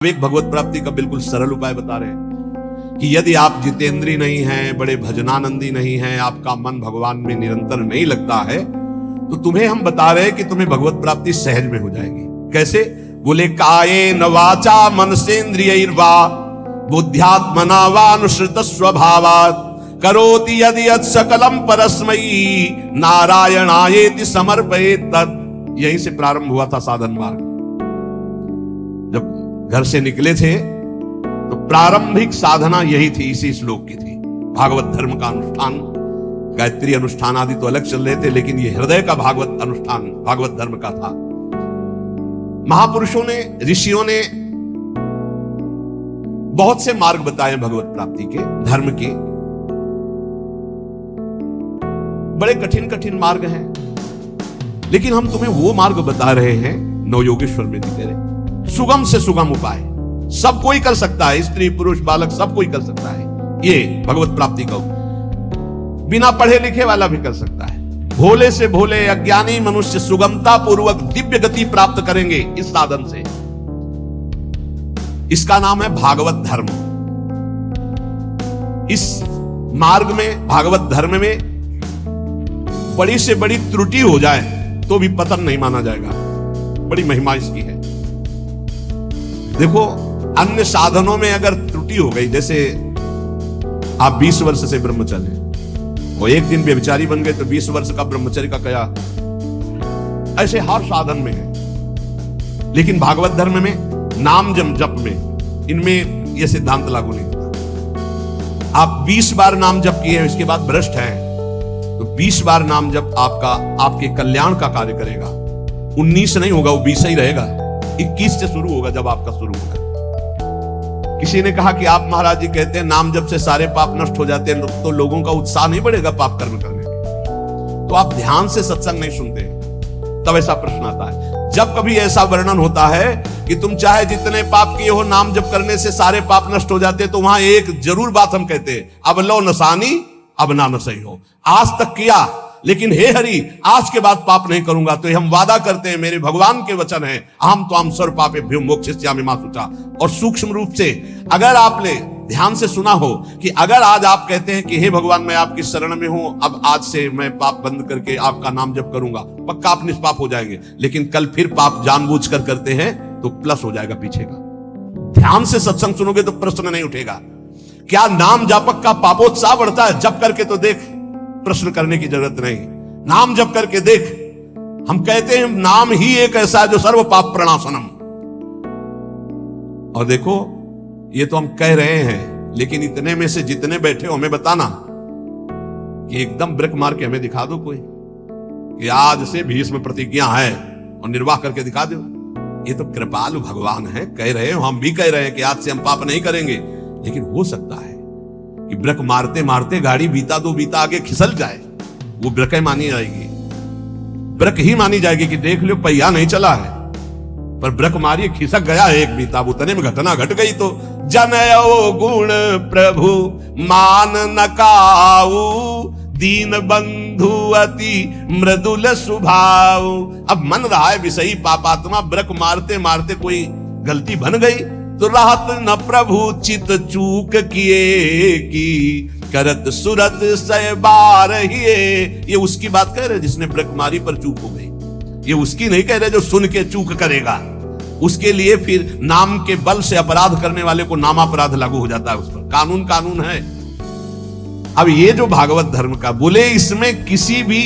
एक भगवत प्राप्ति का बिल्कुल सरल उपाय बता रहे हैं कि यदि आप जितेंद्री नहीं हैं, बड़े भजनानंदी नहीं हैं, आपका मन भगवान में निरंतर नहीं लगता है, तो तुम्हें हम बता रहे हैं कि तुम्हें भगवत प्राप्ति सहज में हो जाएगी। कैसे? बोले काये न वाचा मनसेन्द्रियैर्वा बुद्ध्यात्मना वानुसृत स्वभावात् करोति यदि यत् सकलम परस्मयी नारायणायेति समर्पयेत् तत्। यहीं से प्रारंभ हुआ था साधन मार्ग। जब घर से निकले थे तो प्रारंभिक साधना यही थी, इसी श्लोक की थी। भागवत धर्म का अनुष्ठान, गायत्री अनुष्ठान आदि तो अलग चल रहे थे, लेकिन ये हृदय का भागवत अनुष्ठान भागवत धर्म का था। महापुरुषों ने, ऋषियों ने बहुत से मार्ग बताए भगवत प्राप्ति के, धर्म के। बड़े कठिन कठिन मार्ग हैं, लेकिन हम तुम्हें वो मार्ग बता रहे हैं, नवयोगेश्वर में दिखे रहे, सुगम से सुगम उपाय। सब कोई कर सकता है, स्त्री पुरुष बालक सब कोई कर सकता है। ये भगवत प्राप्ति का बिना पढ़े लिखे वाला भी कर सकता है। भोले से भोले अज्ञानी मनुष्य सुगमता पूर्वक दिव्य गति प्राप्त करेंगे इस साधन से। इसका नाम है भागवत धर्म। इस मार्ग में, भागवत धर्म में बड़ी से बड़ी त्रुटि हो जाए तो भी पतन नहीं माना जाएगा। बड़ी महिमा इसकी है। देखो, अन्य साधनों में अगर त्रुटि हो गई, जैसे आप 20 वर्ष से ब्रह्मचारी वो एक दिन व्यभिचारी बन गए तो 20 वर्ष का ब्रह्मचर्य का क्या, ऐसे हर साधन में है। लेकिन भागवत धर्म में, नाम जप में, इनमें यह सिद्धांत लागू नहीं होता। आप 20 बार नाम जप किए हैं, इसके बाद भ्रष्ट हैं, तो 20 बार नाम जप आपके कल्याण का कार्य करेगा। 19 नहीं होगा, वो 20 ही रहेगा। 21 से शुरू होगा जब आपका शुरू होगा। किसी ने कहा कि आप महाराज जी कहते हैं नाम जप से सारे पाप नष्ट हो जाते हैं, तो लोगों का उत्साह नहीं बढ़ेगा पाप कर्म करने में। तो आप ध्यान से सत्संग नहीं सुनते, तब ऐसा प्रश्न आता है। जब कभी ऐसा वर्णन होता है कि तुम चाहे जितने पाप किए हो, नाम जप करने से सारे पाप नष्ट हो जाते, तो वहां एक जरूर बात हम कहते हैं, अब लो नसानी अब ना नसई हो। आज तक किया, लेकिन हे हरि आज के बाद पाप नहीं करूंगा। तो हम वादा करते हैं, मेरे भगवान के वचन है, अहम तो हम सर्व पापेभ्यो मोक्षयिष्यामि मा शुचा। और सूक्ष्म रूप से अगर आपने ध्यान से सुना हो कि अगर आज आप कहते हैं कि हे भगवान मैं आपकी शरण में हूं, अब आज से मैं पाप बंद करके आपका नाम जप करूंगा, पक्का आप निष्पाप हो जाएंगे। लेकिन कल फिर पाप जानबूझकर करते हैं तो प्लस हो जाएगा पीछे का। ध्यान से सत्संग सुनोगे तो प्रश्न नहीं उठेगा। क्या नाम जापक का पापोत्साह बढ़ता है? जप करके तो देख, प्रश्न करने की जरूरत नहीं। नाम जप करके देख। हम कहते हैं नाम ही एक ऐसा है जो सर्व पाप प्रणाशनम। और देखो, ये तो हम कह रहे हैं, लेकिन इतने में से जितने बैठे हो हमें बताना कि एकदम ब्रेक मार के हमें दिखा दो कोई कि आज से भीष्म प्रतिज्ञा है और निर्वाह करके दिखा दो। ये तो कृपालु भगवान है, कह रहे हो, हम भी कह रहे हैं कि आज से हम पाप नहीं करेंगे। लेकिन हो सकता है कि ब्रेक मारते मारते गाड़ी बीता दो बीता आगे खिसल जाए, वो ब्रेक मानी जाएगी, ब्रेक ही मानी जाएगी कि देख लो पहिया नहीं चला है, पर ब्रेक मारिए खिसक गया एक बीता, उतने में घटना घट गई। तो जनयो गुण प्रभु मान नकाऊ दीन बंधु अति मृदुल स्वभाव। अब मन रहा है विषयी पापात्मा, ब्रेक मारते मारते कोई गलती बन गई तो राहत न प्रभु चित चूक किए की करत सुरत सय बार हिए। ये उसकी बात कह रहे जिसने ब्रेक मारी पर चूक हो गई। ये उसकी नहीं कह रहे जो सुन के चूक करेगा। उसके लिए फिर नाम के बल से अपराध करने वाले को नामापराध लागू हो जाता है उस पर। कानून कानून है। अब ये जो भागवत धर्म का बोले, इसमें किसी भी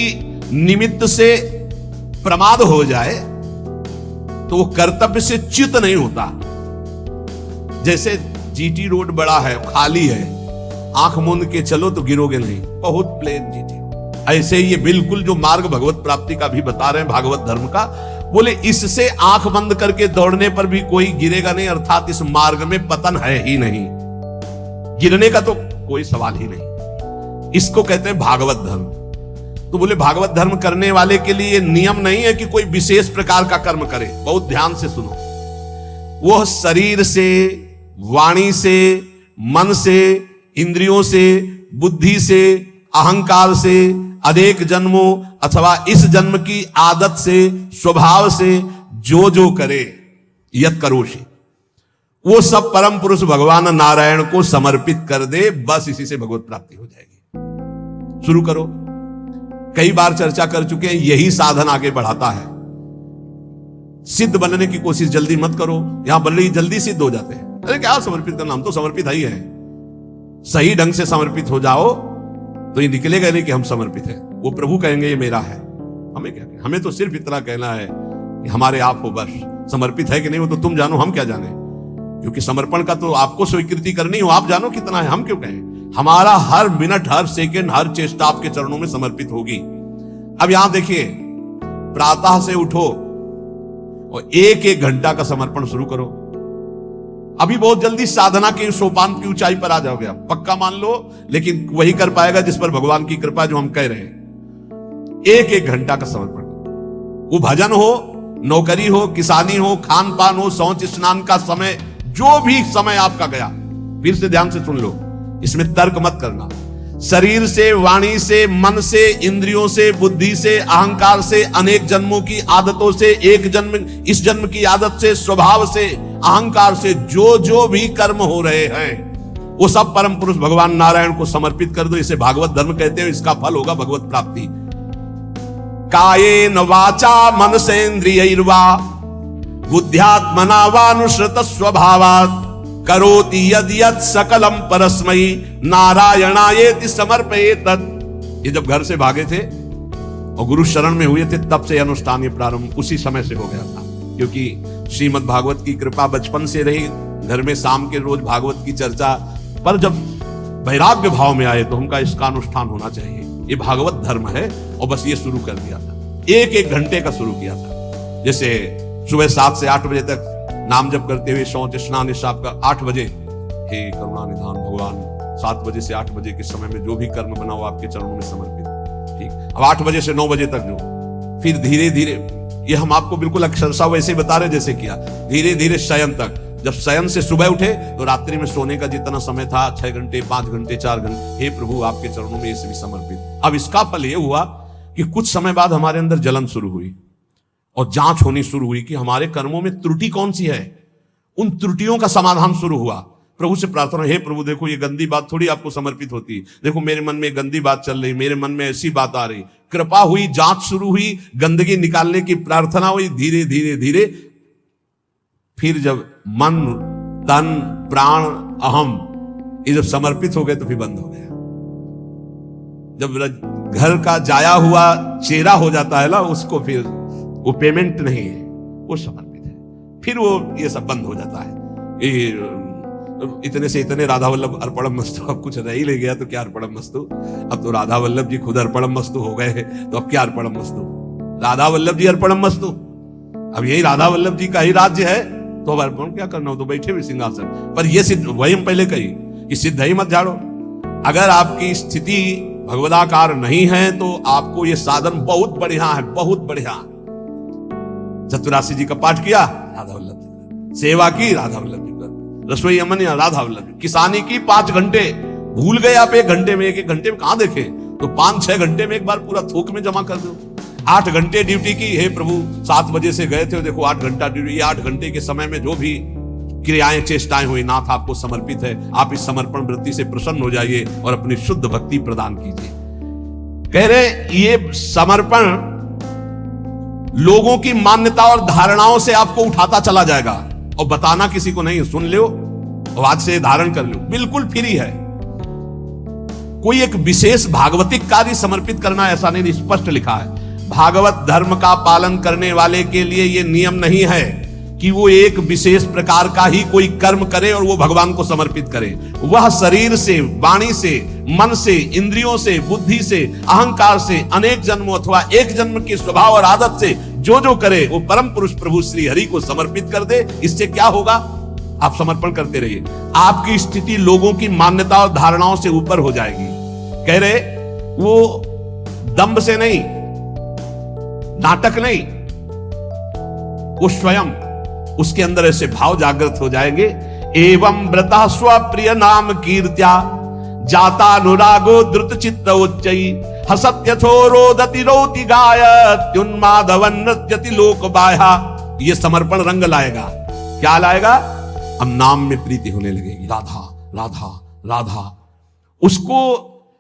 निमित्त से प्रमाद हो जाए तो वो कर्तव्य से च्युत नहीं होता। जैसे जीटी रोड बड़ा है, खाली है, आंख मूंद के चलो तो गिरोगे नहीं, बहुत प्लेन जीटी। ऐसे ही ये बिल्कुल जो मार्ग भगवत प्राप्ति का भी बता रहे हैं भागवत धर्म का, बोले इससे आंख बंद करके दौड़ने पर भी कोई गिरेगा नहीं, अर्थात इस मार्ग में पतन है ही नहीं, गिरने का तो कोई सवाल ही नहीं। इसको कहते हैं भागवत धर्म। तो बोले भागवत धर्म करने वाले के लिए नियम नहीं है कि कोई विशेष प्रकार का कर्म करे। बहुत ध्यान से सुनो, वो शरीर से, वाणी से, मन से, इंद्रियों से, बुद्धि से, अहंकार से, अनेक जन्मों अथवा इस जन्म की आदत से, स्वभाव से जो करे यत करोषि, वो सब परम पुरुष भगवान नारायण को समर्पित कर दे, बस इसी से भगवत प्राप्ति हो जाएगी। शुरू करो। कई बार चर्चा कर चुके हैं, यही साधन आगे बढ़ाता है। सिद्ध बनने की कोशिश जल्दी मत करो, यहां बल्कि जल्दी सिद्ध हो जाते हैं। अरे क्या समर्पित करना, हम तो समर्पित ही हैं। सही ढंग से समर्पित हो जाओ तो ये निकलेगा नहीं कि हम समर्पित हैं। वो प्रभु कहेंगे ये मेरा है। हमें क्या कहना, हमें तो सिर्फ इतना कहना है कि हमारे आप हो, बस। समर्पित है कि नहीं वो तो तुम जानो, हम क्या जाने। क्योंकि समर्पण का तो आपको स्वीकृति करनी हो, आप जानो कितना है, हम क्यों कहें। हमारा हर मिनट, हर सेकंड, हर चेष्टा आपके चरणों में समर्पित होगी। अब यहां देखिए, प्रातः से उठो और एक एक घंटा का समर्पण शुरू करो। अभी बहुत जल्दी साधना के सोपान की ऊंचाई पर आ जाओगे आप, पक्का मान लो। लेकिन वही कर पाएगा जिस पर भगवान की कृपा, जो हम कह रहे हैं। एक एक घंटा का समर्पण, वो भजन हो, नौकरी हो, किसानी हो, खान पान हो, शौच स्नान का समय, जो भी समय आपका गया, फिर से ध्यान से सुन लो, इसमें तर्क मत करना। शरीर से, वाणी से, मन से, इंद्रियों से, बुद्धि से, अहंकार से, अनेक जन्मों की आदतों से, एक जन्म, इस जन्म की आदत से, स्वभाव से, अहंकार से जो जो भी कर्म हो रहे हैं, वो सब परम पुरुष भगवान नारायण को समर्पित कर दो। इसे भागवत धर्म कहते हैं। इसका फल होगा भगवत प्राप्ति। कायेन वाचा मनसेन्द्रियैर्वा बुद्ध्यात्मना वानुसृत स्वभावात् करोति यद यद सकलम परस्मै नारायणायेति समर्पयेत। ये जब घर से भागे थे और गुरु शरण में हुए थे, तब से अनुष्ठान ये प्रारंभ उसी समय से हो गया था। क्योंकि श्रीमद् भागवत की कृपा बचपन से रही, घर में शाम के रोज भागवत की चर्चा। पर जब वैराग्य भाव में आए तो हमका इसका अनुष्ठान होना चाहिए, ये भागवत धर्म है। और बस ये शुरू कर दिया था, एक एक घंटे का शुरू किया था। जैसे सुबह 7 से 8 बजे तक नाम जप करते हुए शौच स्नान इशाब का 8 बजे, हे करुणा निधान भगवान, 7 बजे से 8 बजे के समय में जो भी कर्म बना वो आपके चरणों में समर्पित। ठीक, अब 8 बजे से 9 बजे तक जो, फिर धीरे धीरे, ये हम आपको बिल्कुल अक्षरशः वैसे ही बता रहे जैसे किया, धीरे धीरे शयन तक। जब शयन से सुबह उठे तो रात्रि में सोने का जितना समय था, 6 घंटे, 5 घंटे, 4 घंटे, हे प्रभु आपके चरणों में ये सभी समर्पित। अब इसका फल ये हुआ कि कुछ समय बाद हमारे अंदर जलन शुरू हुई और जांच होनी शुरू हुई कि हमारे कर्मों में त्रुटि कौन सी है। उन त्रुटियों का समाधान शुरू हुआ। प्रभु से प्रार्थना, हे प्रभु देखो ये गंदी बात थोड़ी आपको समर्पित होती, देखो मेरे मन में गंदी बात चल रही, मेरे मन में ऐसी बात आ रही। कृपा हुई, जांच शुरू हुई, गंदगी निकालने की प्रार्थना हुई। धीरे धीरे धीरे फिर जब मन, तन, प्राण, अहम ये जब समर्पित हो गए तो फिर बंद हो गया। जब घर का जाया हुआ चेहरा हो जाता है ना, उसको फिर वो पेमेंट नहीं है, वो समर्पित है, फिर वो ये सब बंद हो जाता है। ये इतने से इतने राधा वल्लभ अर्पणम मस्तु, अब कुछ रह ही ले गया तो क्या अर्पणम मस्तु। अब तो राधा वल्लभ जी खुद अर्पणम मस्तु हो गए, तो अब क्या अर्पणम मस्तु, राधा वल्लभ जी अर्पणम मस्तु। अब यही राधा वल्लभ जी का ही राज्य है, तो अब अर्पण क्या करना हो, तो बैठे हुए सिंहासन पर। ये सिद्ध, वही हम पहले कही कि सिद्ध ही मत झाड़ो। अगर आपकी स्थिति भगवदाकार नहीं है तो आपको ये साधन बहुत बढ़िया है, बहुत बढ़िया। चतुरासी जी का पाठ किया, राधा वल्लभ जी, सेवा की, राधा वल्लभ जी, रसोई अमन या राधा वल्लभ, किसानी की 5 घंटे, भूल गए आप 1 घंटे में, 1 घंटे में कहां देखे, तो 5-6 घंटे में एक बार पूरा थोक में जमा कर दो। 8 घंटे ड्यूटी की, हे प्रभु 7 बजे से गए थे, देखो 8 घंटा ड्यूटी। 8 घंटे के समय में जो भी क्रियाएं, चेष्टाएं हुई, नाथ आपको समर्पित है। आप इस समर्पण वृत्ति से प्रसन्न हो जाइए और अपनी शुद्ध भक्ति प्रदान कीजिए। कह रहे ये समर्पण लोगों की मान्यता और धारणाओं से आपको उठाता चला जाएगा, और बताना किसी को नहीं, सुन लो और आज से धारण कर लो, बिल्कुल फ्री है। कोई एक विशेष भागवतिक कार्य समर्पित करना ऐसा नहीं, स्पष्ट लिखा है। भागवत धर्म का पालन करने वाले के लिए यह नियम नहीं है कि वो एक विशेष प्रकार का ही कोई कर्म करे और वो भगवान को समर्पित करे। वह शरीर से, वाणी से, मन से, इंद्रियों से, बुद्धि से, अहंकार से, अनेक जन्मों अथवा एक जन्म के स्वभाव और आदत से जो जो करे वो परम पुरुष प्रभु श्री हरि को समर्पित कर दे। इससे क्या होगा, आप समर्पण करते रहिए, आपकी स्थिति लोगों की मान्यता और धारणाओं से ऊपर हो जाएगी। कह रहे वो दंभ से नहीं, नाटक नहीं, वो स्वयं, उसके अंदर ऐसे भाव जागृत हो जाएंगे। एवं व्रता स्वप्रिय नाम कीर्त्या जाता अनुरागो द्रुत चित्त उच्चई हसत्यथो रोदति रोति गायत उन्मादवन नृत्यति लोक बाह्या। ये समर्पण रंग लाएगा। क्या लाएगा? अब नाम में प्रीति होने लगेगी, राधा राधा राधा। उसको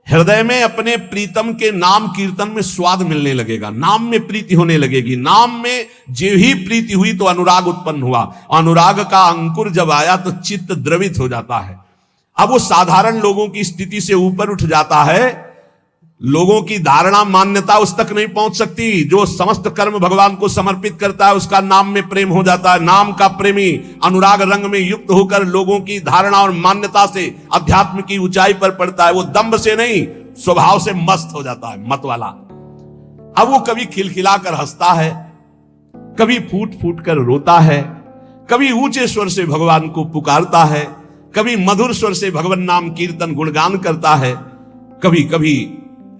हृदय में अपने प्रीतम के नाम कीर्तन में स्वाद मिलने लगेगा, नाम में प्रीति होने लगेगी। नाम में जो ही प्रीति हुई तो अनुराग उत्पन्न हुआ, अनुराग का अंकुर जब आया तो चित्त द्रवित हो जाता है। अब वो साधारण लोगों की स्थिति से ऊपर उठ जाता है, लोगों की धारणा मान्यता उस तक नहीं पहुंच सकती। जो समस्त कर्म भगवान को समर्पित करता है उसका नाम में प्रेम हो जाता है। नाम का प्रेमी अनुराग रंग में युक्त होकर लोगों की धारणा और मान्यता से अध्यात्म की ऊंचाई पर पड़ता है। वो दंभ से नहीं, स्वभाव से मस्त हो जाता है, मत वाला। अब वो कभी खिलखिलाकर हंसता है, कभी फूट फूट कर रोता है, कभी ऊंचे स्वर से भगवान को पुकारता है, कभी मधुर स्वर से भगवान नाम कीर्तन गुणगान करता है। कभी कभी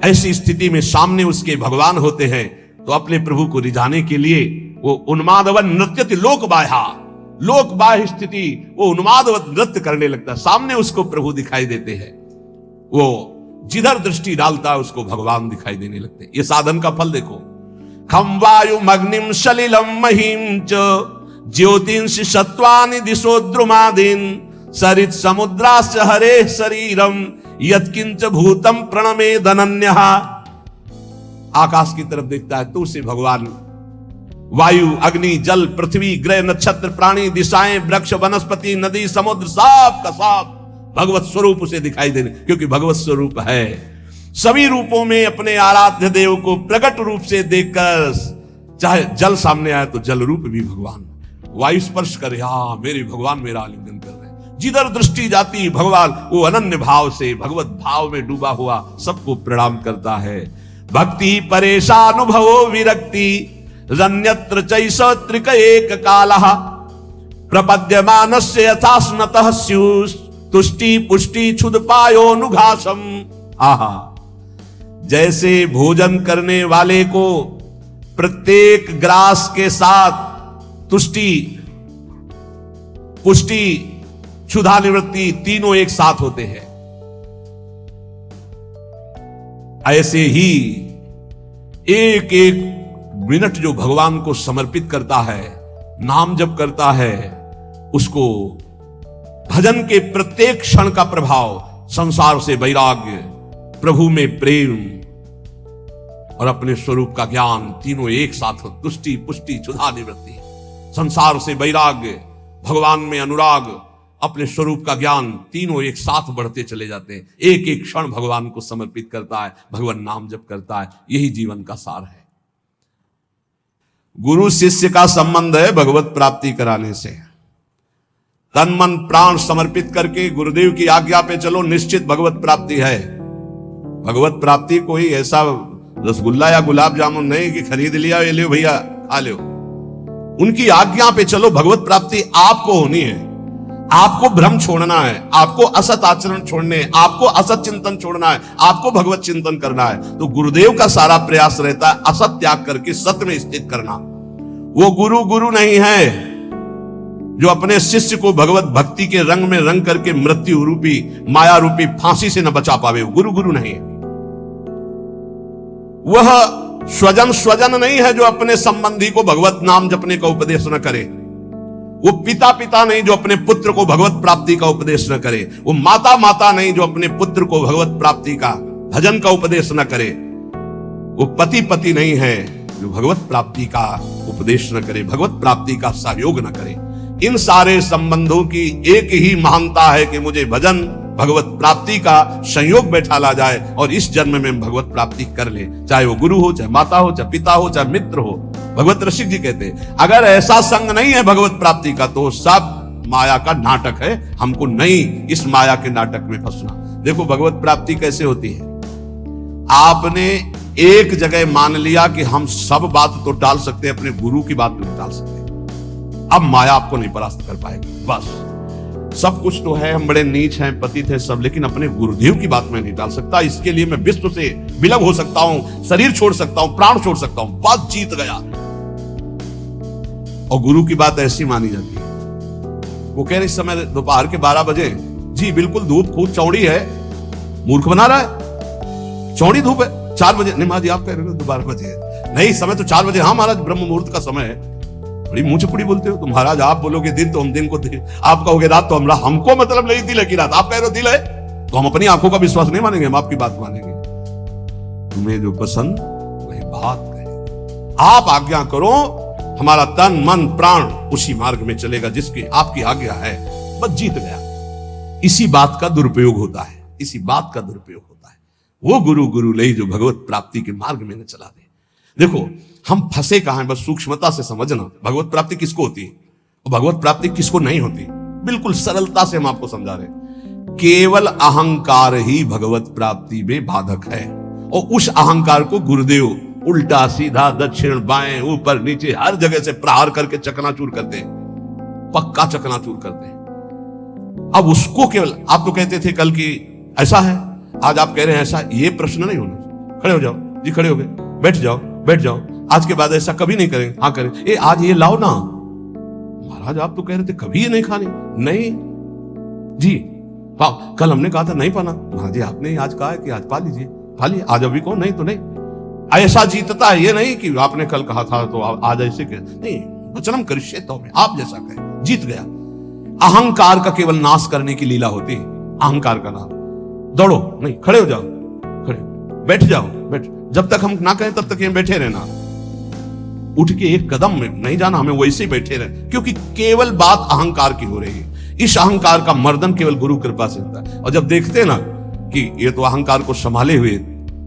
ऐसी स्थिति में सामने उसके भगवान होते हैं तो अपने प्रभु को रिझाने के लिए वो उन्मादवन नृत्यति लोक बाह्य स्थिति, वो उन्मादवत नृत्य करने लगता है। सामने उसको प्रभु दिखाई देते हैं, वो जिधर दृष्टि डालता है उसको भगवान दिखाई देने लगते हैं। ये साधन का फल देखो। खम वायु मग्निम सलिलम महीम च ज्योतिंष सत्वानि दिशो द्रुमादीन सरित समुद्रास्य हरे शरीरम यत्किंच भूतम प्रणमे धनन्यः। आकाश की तरफ देखता है तो उसे भगवान वायु, अग्नि, जल, पृथ्वी, ग्रह, नक्षत्र, प्राणी, दिशाएं, वृक्ष, वनस्पति, नदी, समुद्र, सब का सब भगवत स्वरूप उसे दिखाई देने, क्योंकि भगवत स्वरूप है। सभी रूपों में अपने आराध्य देव को प्रकट रूप से देखकर, चाहे जल सामने आए तो जल रूप भी भगवान, वायु स्पर्श करे, हाँ मेरे भगवान मेरा आलिंगन कर रहे। जिधर दृष्टि जाती भगवान वो अनन्य भाव से भगवत भाव में डूबा हुआ सबको प्रणाम करता है। भक्ति परेशानुभवो विरक्ति रन्यत्र चैष त्रिक एक कालः प्रपद्यमानस्य यथा स्नतः स्युस् तुष्टि पुष्टि क्षुदपायोनुघासम। आहा, जैसे भोजन करने वाले को प्रत्येक ग्रास के साथ तुष्टि, पुष्टि, क्षुधा निवृत्ति तीनों एक साथ होते हैं, ऐसे ही एक एक मिनट जो भगवान को समर्पित करता है, नाम जप करता है, उसको भजन के प्रत्येक क्षण का प्रभाव, संसार से वैराग्य, प्रभु में प्रेम और अपने स्वरूप का ज्ञान तीनों एक साथ हो। तुष्टि, पुष्टि, क्षुधा निवृत्ति, संसार से वैराग्य, भगवान में अनुराग, अपने स्वरूप का ज्ञान, तीनों एक साथ बढ़ते चले जाते हैं। एक एक क्षण भगवान को समर्पित करता है, भगवान नाम जप करता है। यही जीवन का सार है। गुरु शिष्य का संबंध है भगवत प्राप्ति कराने से। तन मन प्राण समर्पित करके गुरुदेव की आज्ञा पे चलो, निश्चित भगवत प्राप्ति है। भगवत प्राप्ति कोई ऐसा रसगुल्ला या गुलाब जामुन नहीं कि खरीद लिया, ये लो भैया खा लो। उनकी आज्ञा पे चलो, भगवत प्राप्ति आपको होनी है। आपको भ्रम छोड़ना है, आपको असत आचरण छोड़ने, आपको असत चिंतन छोड़ना है, आपको भगवत चिंतन करना है। तो गुरुदेव का सारा प्रयास रहता है असत त्याग करके सत्य में स्थित करना। वो गुरु नहीं है जो अपने शिष्य को भगवत भक्ति के रंग में रंग करके मृत्यु रूपी, माया रूपी फांसी से न बचा पावे। गुरु नहीं है। वह स्वजन नहीं है जो अपने संबंधी को भगवत नाम जपने का उपदेश न करे। वो पिता नहीं जो अपने पुत्र को भगवत प्राप्ति का उपदेश न करे। वो माता नहीं जो अपने पुत्र को भगवत प्राप्ति का, भजन का उपदेश न करे। वो पति नहीं है जो भगवत प्राप्ति का उपदेश न करे, भगवत प्राप्ति का सहयोग न करे। इन सारे संबंधों की एक ही महानता है कि मुझे भजन, भगवत प्राप्ति का संयोग बैठा ला जाए और इस जन्म में भगवत प्राप्ति कर ले। चाहे वो गुरु हो, चाहे माता हो, चाहे पिता हो, चाहे मित्र हो। भगवत रसिक जी कहते हैं अगर ऐसा संग नहीं है भगवत प्राप्ति का तो सब माया का नाटक है। हमको नहीं इस माया के नाटक में फंसना। देखो भगवत प्राप्ति कैसे होती है। आपने एक जगह मान लिया कि हम सब बात तो टाल सकते हैं, अपने गुरु की बात नहीं टाल सकते। अब माया आपको नहीं परास्त कर पाएगी। बस सब कुछ तो है, हम बड़े नीच हैं, पतित हैं सब, लेकिन अपने गुरुदेव की बात मैं नहीं टाल सकता। इसके लिए मैं विश्व से विलग हो सकता हूं, शरीर छोड़ सकता हूं, प्राण छोड़ सकता हूं, बात जीत गया। और गुरु की बात ऐसी मानी जाती है। वो कह रहे इस समय दोपहर के 12 बजे, जी बिल्कुल धूप खूब चौड़ी है, मूर्ख बना रहा है, चौड़ी धूप है। 4 बजे नहीं महाराज आप कह रहे हो 12 बजे है, नहीं समय तो 4 बजे। हाँ महाराज ब्रह्म मुहूर्त का समय है। बड़ी मुंह चपुड़ी बोलते हो। तो महाराज आप बोलोगे दिन तो हम दिन को दिन, आप कहोगे रात तो हमरा, हमको मतलब नहीं दिल है कि रात, आप कह रहे हो दिल है तो हम अपनी आंखों का विश्वास नहीं मानेंगे, हम आपकी बात मानेंगे। तुम्हें जो पसंद वही बात कहेंगे। आप आज्ञा करो, हमारा तन मन प्राण उसी मार्ग में चलेगा जिसकी आपकी आज्ञा है, बस जीत गया। इसी बात का दुरुपयोग होता है, इसी बात का दुरुपयोग होता है। वो गुरु गुरु ले जो भगवत प्राप्ति के मार्ग में न चला दे। देखो हम फंसे कहां हैं, बस सूक्ष्मता से समझना। भगवत प्राप्ति किसको होती है और भगवत प्राप्ति किसको नहीं होती, बिल्कुल सरलता से हम आपको समझा रहे। केवल अहंकार ही भगवत प्राप्ति में बाधक है, और उस अहंकार को गुरुदेव उल्टा सीधा दक्षिण बाएं ऊपर नीचे हर जगह से प्रहार करके चकनाचूर करते हैं, पक्का चकनाचूर करते हैं। अब उसको केवल, आप तो कहते थे कल की ऐसा है, आज आप कह रहे हैं ऐसा, ये प्रश्न नहीं होना। खड़े हो जाओ जी, खड़े हो गए, बैठ जाओ बैठ जाओ, आज के बाद ऐसा कभी नहीं करेंगे। हाँ करें, ए आज ये लाओ ना। महाराज आप तो कह रहे थे कभी ये नहीं खानी। नहीं जी, कल हमने कहा था नहीं पाना। महाराज जी आपने आज कहा है कि आज पा लीजिए, पा लीजिए, आज अभी कहो, नहीं तो नहीं। ऐसा जीतता है, ये नहीं कि आपने कल कहा था तो आज ऐसे कह, नहीं, वचनम करिष्ये तो में आप जैसा कहे, जीत गया। अहंकार का केवल नाश करने की लीला होती है, अहंकार का नाश। दौड़ो नहीं, खड़े हो जाओ, खड़े बैठ जाओ, बैठ, जब तक हम ना कहें तब तक यहां बैठे रहना, उठ के एक कदम में नहीं जाना, हमें वैसे ही बैठे रहे, क्योंकि केवल बात अहंकार की हो रही है। इस अहंकार का मर्दन केवल गुरु कृपा से होता है। और जब देखते हैं ना कि ये तो अहंकार को संभाले हुए,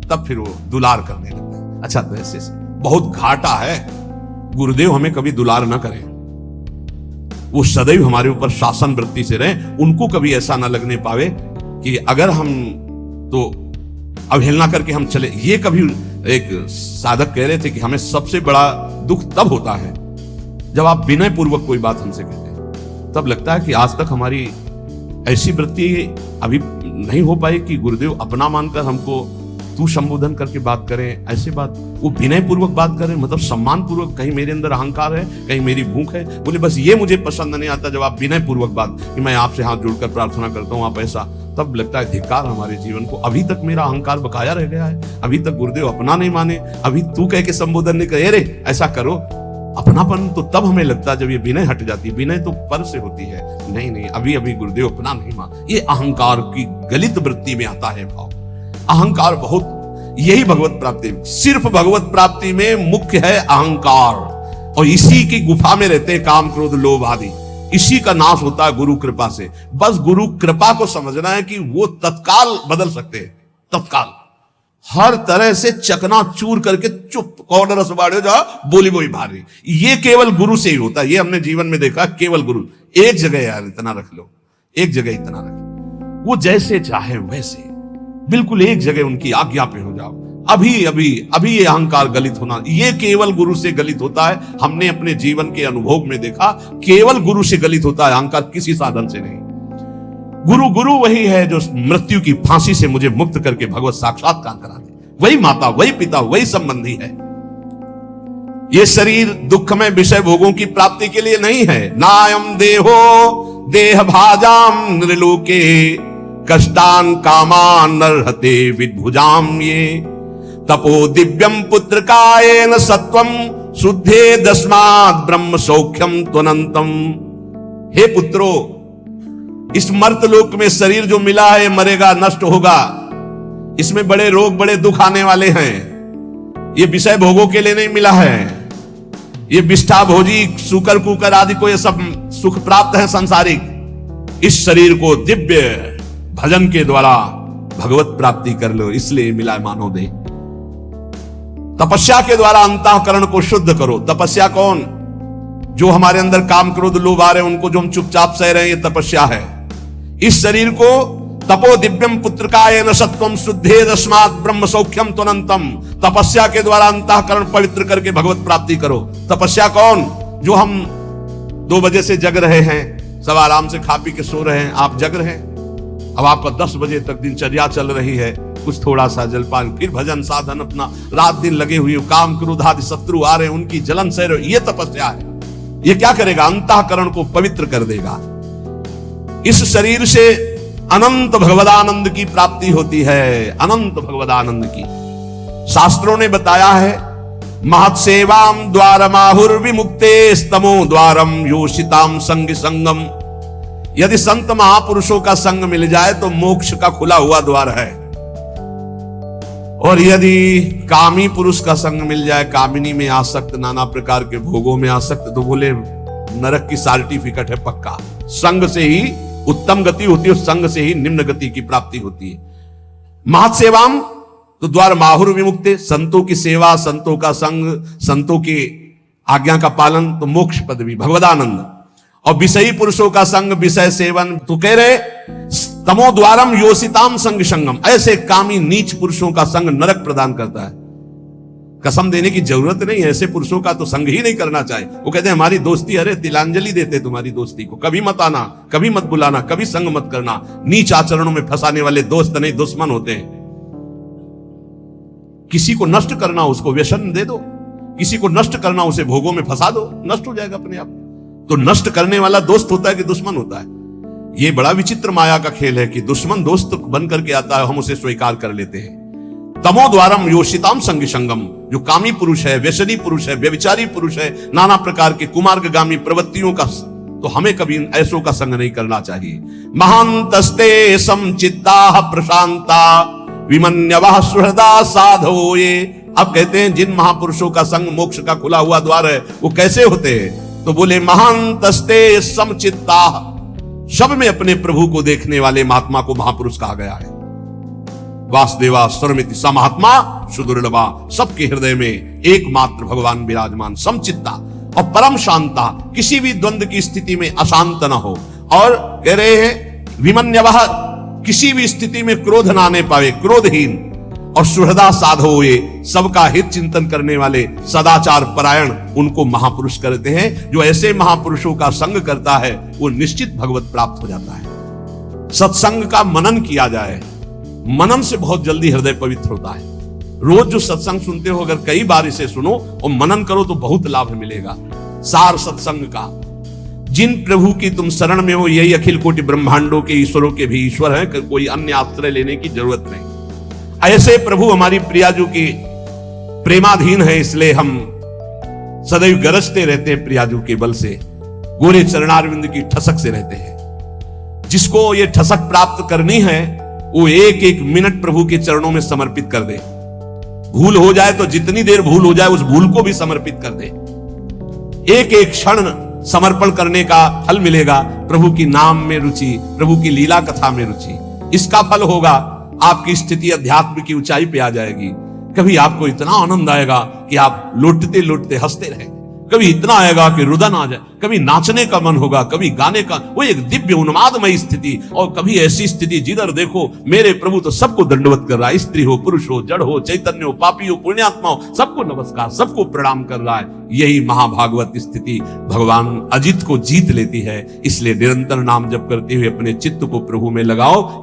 तब फिर वो दुलार करने लगता है। अच्छा तो ऐसे बहुत घाटा है, गुरुदेव हमें कभी दुलार ना करें, वो सदैव हमारे ऊपर शासन वृत्ति से रहे, उनको कभी ऐसा ना लगने पावे कि अगर हम तो अवहेलना करके हम चले। ये कभी एक साधक कह रहे थे कि हमें सबसे बड़ा दुख तब होता है जब आप विनय पूर्वक कोई बात हमसे कहते हैं, तब लगता है कि आज तक हमारी ऐसी वृत्ति अभी नहीं हो पाई कि गुरुदेव अपना मानकर हमको तू संबोधन करके बात करें। ऐसे बात वो विनय पूर्वक बात करें, मतलब सम्मान पूर्वक। कहीं मेरे अंदर अहंकार है, कहीं मेरी भूख है। बोले बस ये मुझे पसंद नहीं आता जब आप विनय पूर्वक बात, कि मैं आपसे हाथ जोड़कर प्रार्थना करता हूं आप ऐसा, तब लगता है धिक्कार हमारे जीवन को। अभी तक मेरा अहंकार बकाया रह गया है, अभी तक गुरुदेव अपना नहीं माने, अभी तू कह के संबोधन नहीं करे, अरे ऐसा करो। अपनापन तो तब हमें लगता है जब ये विनय हट जाती है, विनय तो पर से होती है। नहीं नहीं, अभी अभी गुरुदेव अपना नहीं मान, ये अहंकार की गलित वृत्ति में आता है भाव। अहंकार बहुत, यही भगवत प्राप्ति, सिर्फ भगवत प्राप्ति में मुख्य है अहंकार, और इसी की गुफा में रहते हैं काम क्रोध लोभ आदि। इसी का नाश होता है गुरु कृपा से। बस गुरु कृपा को समझना है कि वो तत्काल बदल सकते हैं, तत्काल हर तरह से चकनाचूर करके चुप कॉर्नर सुबाड़े जा बोली बोली भारी। ये केवल गुरु से ही होता है, ये हमने जीवन में देखा। केवल गुरु, एक जगह यार इतना रख लो, एक जगह इतना रख लो, वो जैसे चाहे वैसे, बिल्कुल एक जगह उनकी आज्ञा पे हो जाओ। अभी अभी अभी ये अहंकार गलित होना, ये केवल गुरु से गलित होता है। हमने अपने जीवन के अनुभव में देखा, केवल गुरु से गलित होता है अहंकार, किसी साधन से नहीं। गुरु गुरु वही है जो मृत्यु की फांसी से मुझे मुक्त करके भगवत साक्षात्कार करा दे। वही माता, वही पिता, वही संबंधी है। ये शरीर दुख में विषय भोगों की प्राप्ति के लिए नहीं है। नायम देहो देह भाजाम नृलोके कष्टान कामान नरहते विद्भुजाम ये तपो दिव्यम पुत्र कायेन सत्वम शुद्धे दस्मात् ब्रह्म सौख्यम त्वनंतम। हे पुत्रो, इस मर्त लोक में शरीर जो मिला है मरेगा, नष्ट होगा। इसमें बड़े रोग बड़े दुख आने वाले हैं। ये विषय भोगों के लिए नहीं मिला है। ये विष्ठा भोजी सुकर कुकर आदि को ये सब सुख प्राप्त है सांसारिक। इस शरीर को दिव्य भजन के द्वारा भगवत प्राप्ति कर लो, इसलिए मिला मानव देह। तपस्या के द्वारा अंतःकरण को शुद्ध करो। तपस्या कौन? जो हमारे अंदर काम क्रोध लोभ आ रहे हैं उनको जो हम चुपचाप सह रहे हैं, ये तपस्या है। इस शरीर को तपो दिव्यम पुत्रकायेन सत्वम शुद्धे दस्मात् ब्रह्म सौख्यम त्वनंतम। तपस्या के द्वारा अंतःकरण पवित्र करके भगवत प्राप्ति करो। तपस्या कौन? जो हम 2 बजे से जग रहे हैं, सब आराम से खा पी के सो रहे हैं, आप जग रहे हैं। अब आपका 10 बजे तक दिनचर्या चल रही है, कुछ थोड़ा सा जलपान, फिर भजन साधन, अपना रात दिन लगे हुए, काम क्रोध आदि शत्रु आ रहे हैं, उनकी जलन सह रहे, ये तपस्या है। ये क्या करेगा? अंतःकरण को पवित्र कर देगा। इस शरीर से अनंत भगवदानंद की प्राप्ति होती है, अनंत भगवदानंद की। शास्त्रों ने बताया है महत्सेवाम द्वारमाहुर्विमुक्ते स्तमो द्वारम योषिताम संग संगम। यदि संत महापुरुषों का संग मिल जाए तो मोक्ष का खुला हुआ द्वार है, और यदि कामी पुरुष का संग मिल जाए, कामिनी में आसक्त, नाना प्रकार के भोगों में आसक्त, तो बोले नरक की सर्टिफिकेट है पक्का। संग से ही उत्तम गति होती है, संग से ही निम्न गति की प्राप्ति होती है। महत्सेवाम तो द्वार माहुर विमुक्ते, संतों की सेवा, संतों का संग, संतों की आज्ञा का पालन तो मोक्ष पदवी, भगवदानंद। और विषयी पुरुषों का संग, विषय सेवन, तो कह रहे तमो द्वारम योषिताम संग संगम। ऐसे कामी नीच पुरुषों का संग नरक प्रदान करता है। कसम देने की जरूरत नहीं, ऐसे पुरुषों का तो संग ही नहीं करना चाहिए। वो कहते हैं हमारी दोस्ती, अरे तिलांजलि देते तुम्हारी दोस्ती को, कभी मत आना, कभी मत बुलाना, कभी संग मत करना। नीच आचरणों में फंसाने वाले दोस्त नहीं दुश्मन होते हैं। किसी को नष्ट करना उसको व्यसन दे दो, किसी को नष्ट करना उसे भोगों में फंसा दो, नष्ट हो जाएगा अपने आप। तो नष्ट करने वाला दोस्त होता है कि दुश्मन होता है? ये बड़ा विचित्र माया का खेल है कि दुश्मन दोस्त बन करके आता है, हम उसे स्वीकार कर लेते हैं। तमो द्वारम योषिताम संग संगम, जो कामी पुरुष है, व्यसनी पुरुष है, व्यभिचारी पुरुष है, नाना प्रकार के कुमार्गगामी प्रवृत्तियों का, तो हमें कभी ऐसों का संग नहीं करना चाहिए। महांतस्ते समचित्ता प्रशांता विमन्यवः सुहृदा साधो। ये अब कहते हैं जिन महापुरुषों का संग मोक्ष का खुला हुआ द्वार है, वो कैसे होते हैं? तो बोले महांतस्ते समचित्ता, सब में अपने प्रभु को देखने वाले महात्मा को महापुरुष कहा गया है। वासुदेवा सर्वमिति स महात्मा सुदुर्लभा, सबके हृदय में एकमात्र भगवान विराजमान, समचित्ता और परम शांता, किसी भी द्वंद्व की स्थिति में अशांत न हो। और कह रहे हैं विमन्यवः, किसी भी स्थिति में क्रोध ना आने पावे, क्रोधहीन। और सुहृदा साधो, ये सबका हित चिंतन करने वाले, सदाचार परायण, उनको महापुरुष करते हैं। जो ऐसे महापुरुषों का संग करता है वो निश्चित भगवत प्राप्त हो जाता है। सत्संग का मनन किया जाए, मनन से बहुत जल्दी हृदय पवित्र होता है। रोज जो सत्संग सुनते हो, अगर कई बार इसे सुनो और मनन करो तो बहुत लाभ मिलेगा। सार सत्संग का, जिन प्रभु की तुम शरण में हो, यही अखिल कोटि ब्रह्मांडों के ईश्वरों के भी ईश्वर है, कोई अन्य आश्रय लेने की जरूरत नहीं। ऐसे प्रभु हमारी प्रियाजू की प्रेमाधीन है, इसलिए हम सदैव गरजते रहते हैं प्रियाजू के बल से, गोरे चरणारविंद की ठसक से रहते हैं। जिसको ये ठसक प्राप्त करनी है वो एक एक मिनट प्रभु के चरणों में समर्पित कर दे। भूल हो जाए तो जितनी देर भूल हो जाए उस भूल को भी समर्पित कर दे। एक एक क्षण समर्पण करने का फल मिलेगा। प्रभु की नाम में रुचि, प्रभु की लीला कथा में रुचि, इसका फल होगा आपकी स्थिति अध्यात्म की ऊंचाई पे आ जाएगी। कभी आपको इतना आनंद आएगा कि आप लौटते लौटते हंसते रहेंगे, कभी इतना आएगा कि रुदन आ जाए, कभी नाचने का मन होगा, कभी गाने का, वो एक दिव्य उन्मादमयी स्थिति। और कभी ऐसी स्थिति जिधर देखो मेरे प्रभु तो सबको दंडवत कर रहा है, स्त्री हो, पुरुष हो, जड़ हो, चैतन्य हो, पापी हो, पुण्यात्मा हो, सबको नमस्कार, सबको प्रणाम कर रहा है। यही महाभागवत स्थिति भगवान अजित को जीत लेती है। इसलिए निरंतर नाम जप करते हुए अपने चित्त को प्रभु में लगाओ।